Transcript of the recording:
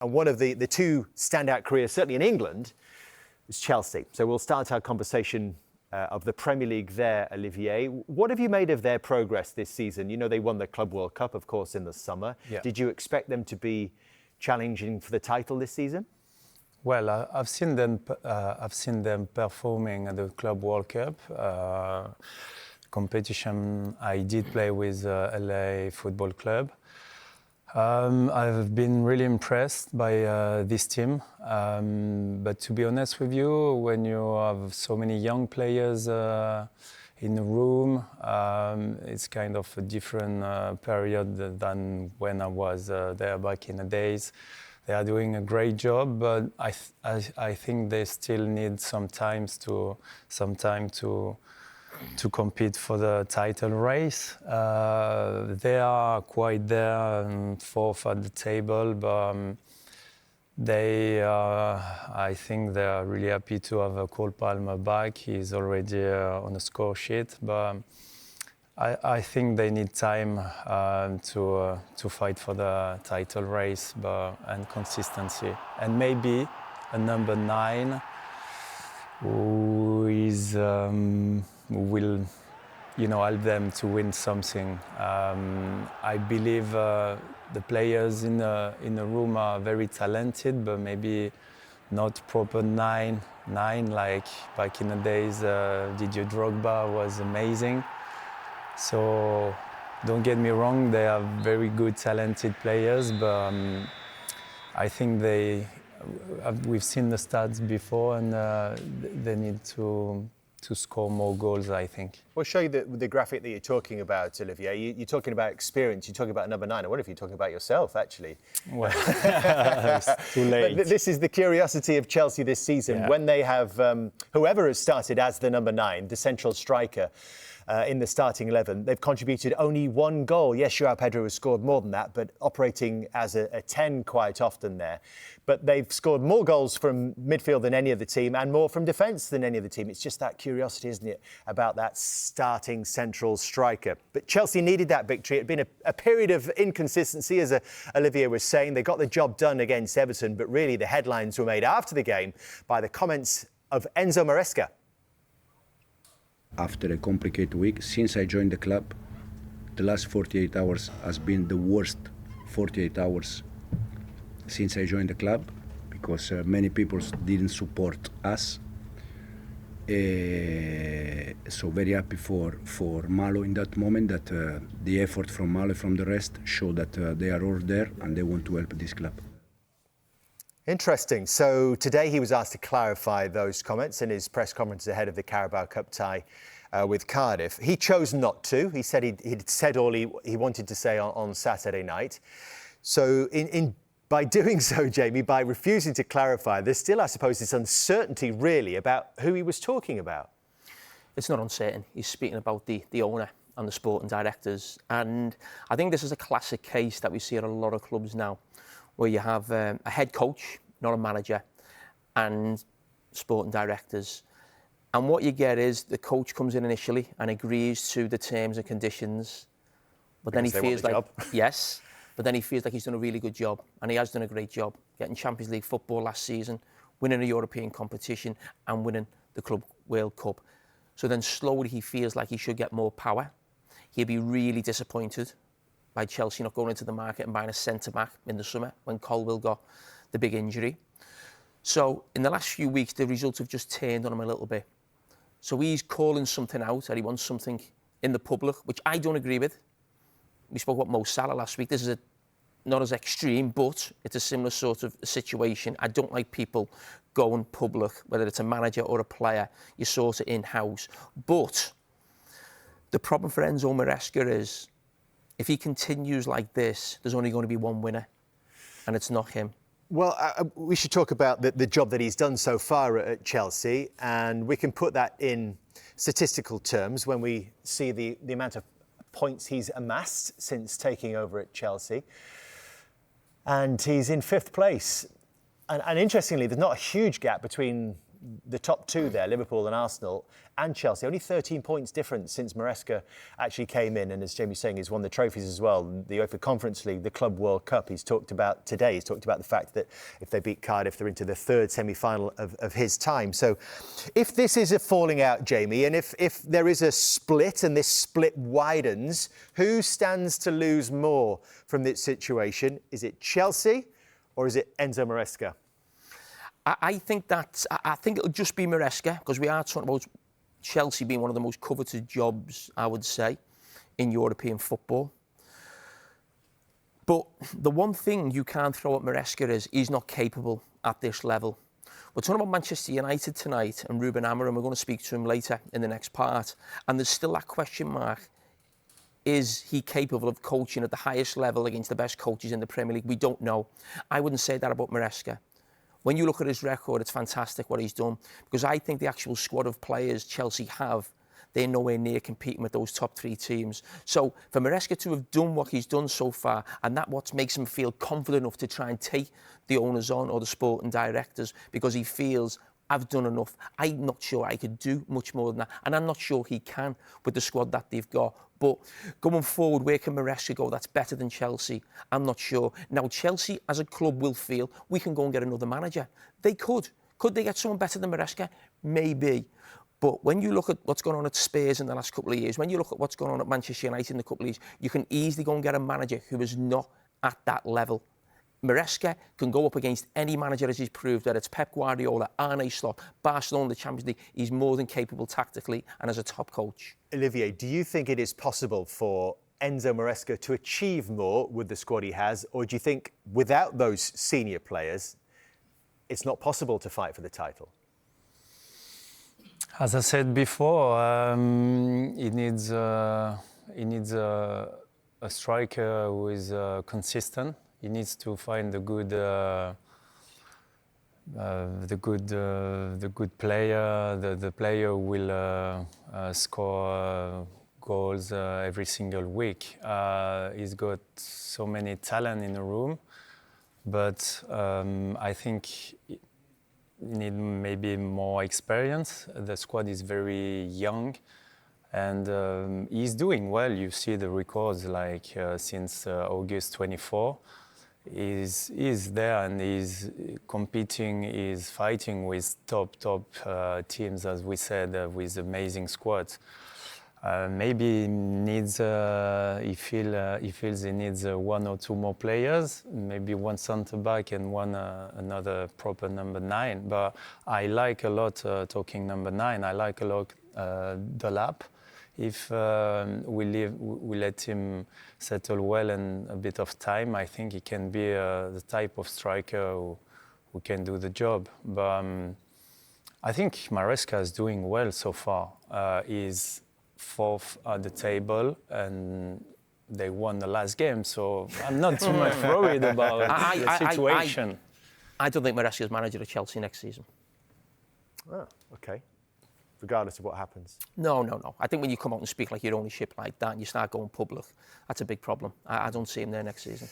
And one of the two standout careers, certainly in England, was Chelsea. So we'll start our conversation of the Premier League there, Olivier. What have you made of their progress this season? You know, they won the Club World Cup, of course, in the summer. Yeah. Did you expect them to be challenging for the title this season? Well, I've seen them performing at the Club World Cup competition. I did play with LA Football Club. I've been really impressed by this team. But to be honest with you, when you have so many young players in the room, it's kind of a different period than when I was there back in the days. They are doing a great job, but I think they still need some time to compete for the title race. They are quite there, fourth at the table, but I think they are really happy to have Cole Palmer back. He's already on the score sheet, but I think they need time to fight for the title race and consistency. And maybe a number 9 who will help them to win something. I believe the players in the room are very talented, but maybe not proper 9 like back in the days. Didier Drogba was amazing. So don't get me wrong, they are very good, talented players, but I think we've seen the stats before, and they need to score more goals, I think. We'll show you the graphic that you're talking about, Olivier. You're talking about experience, you're talking about number 9. I wonder if you're talking about yourself, actually. Well, it's too late. But this is the curiosity of Chelsea this season. Yeah. When they have whoever has started as the number 9, the central striker, in the starting 11, they've contributed only 1 goal. Yes, Joao Pedro has scored more than that, but operating as a 10 quite often there. But they've scored more goals from midfield than any other team and more from defence than any other team. It's just that curiosity, isn't it, about that starting central striker. But Chelsea needed that victory. It had been a period of inconsistency, as Olivier was saying. They got the job done against Everton, but really the headlines were made after the game by the comments of Enzo Maresca. After a complicated week, since I joined the club, the last 48 hours has been the worst 48 hours since I joined the club, because many people didn't support us. So very happy for Malo in that moment, that the effort from Malo, from the rest, show that they are all there and they want to help this club. Interesting. So today he was asked to clarify those comments in his press conference ahead of the Carabao Cup tie with Cardiff. He chose not to. He said he'd said all he wanted to say on Saturday night. So by doing so, Jamie, by refusing to clarify, there's still, I suppose, this uncertainty really about who he was talking about. It's not uncertain. He's speaking about the owner and the sporting directors. And I think this is a classic case that we see at a lot of clubs now, where you have a head coach, not a manager, and sporting directors. And what you get is the coach comes in initially and agrees to the terms and conditions, but then he feels like, yes, but then he feels like he's done a really good job, and he has done a great job, getting Champions League football last season, winning a European competition and winning the Club World Cup. So then slowly he feels like he should get more power. He'll be really disappointed by Chelsea not going into the market and buying a centre-back in the summer when Colwill got the big injury. So in the last few weeks, the results have just turned on him a little bit. So he's calling something out, that he wants something in the public, which I don't agree with. We spoke about Mo Salah last week. This is not as extreme, but it's a similar sort of situation. I don't like people going public, whether it's a manager or a player. You sort it in-house. But the problem for Enzo Maresca is, if he continues like this, there's only going to be one winner, and it's not him. Well, we should talk about the job that he's done so far at Chelsea, and we can put that in statistical terms when we see the amount of points he's amassed since taking over at Chelsea. And he's in 5th place. And interestingly, there's not a huge gap between the top two there, Liverpool and Arsenal, and Chelsea, only 13 points difference since Maresca actually came in. And as Jamie's saying, he's won the trophies as well. The UEFA Conference League, the Club World Cup, he's talked about today. He's talked about the fact that if they beat Cardiff, they're into the third semi-final of his time. So if this is a falling out, Jamie, and if there is a split and this split widens, who stands to lose more from this situation? Is it Chelsea or is it Enzo Maresca? I think it'll just be Maresca, because we are talking about Chelsea being one of the most coveted jobs, I would say, in European football. But the one thing you can't throw at Maresca is he's not capable at this level. We're talking about Manchester United tonight and Ruben Amorim. We're going to speak to him later in the next part. And there's still that question mark. Is he capable of coaching at the highest level against the best coaches in the Premier League? We don't know. I wouldn't say that about Maresca. When you look at his record, it's fantastic what he's done, because I think the actual squad of players Chelsea have, they're nowhere near competing with those top three teams. So for Maresca to have done what he's done so far, and that what makes him feel confident enough to try and take the owners on or the sporting directors, because he feels, I've done enough. I'm not sure I could do much more than that. And I'm not sure he can with the squad that they've got. But going forward, where can Maresca go that's better than Chelsea? I'm not sure. Now, Chelsea as a club will feel we can go and get another manager. They could. Could they get someone better than Maresca? Maybe. But when you look at what's gone on at Spurs in the last couple of years, when you look at what's gone on at Manchester United in the couple of years, you can easily go and get a manager who is not at that level. Maresca can go up against any manager, as he's proved, that it's Pep Guardiola, Arne Slot, Barcelona, the Champions League. He's more than capable tactically and as a top coach. Olivier, do you think it is possible for Enzo Maresca to achieve more with the squad he has, or do you think without those senior players, it's not possible to fight for the title? As I said before, he needs a striker who is consistent. He needs to find the good player, the player who will score goals every single week. He's got so many talent in the room, but I think he need maybe more experience. The squad is very young. And he's doing well. You see the records like since August 24. He's there and he's competing, he's fighting with top teams, as we said, with amazing squads. Maybe needs he feels he needs one or two more players, maybe one centre back and one another proper number 9. But I like a lot talking number 9. I like a lot Delap. If we let him settle well and a bit of time, I think he can be the type of striker who can do the job. But I think Maresca is doing well so far. He's 4th at the table and they won the last game, so I'm not too much worried about the situation. I don't think Maresca is manager of Chelsea next season. Oh, okay. Regardless of what happens? No. I think when you come out and speak like your ownership like that and you start going public, that's a big problem. I don't see him there next season.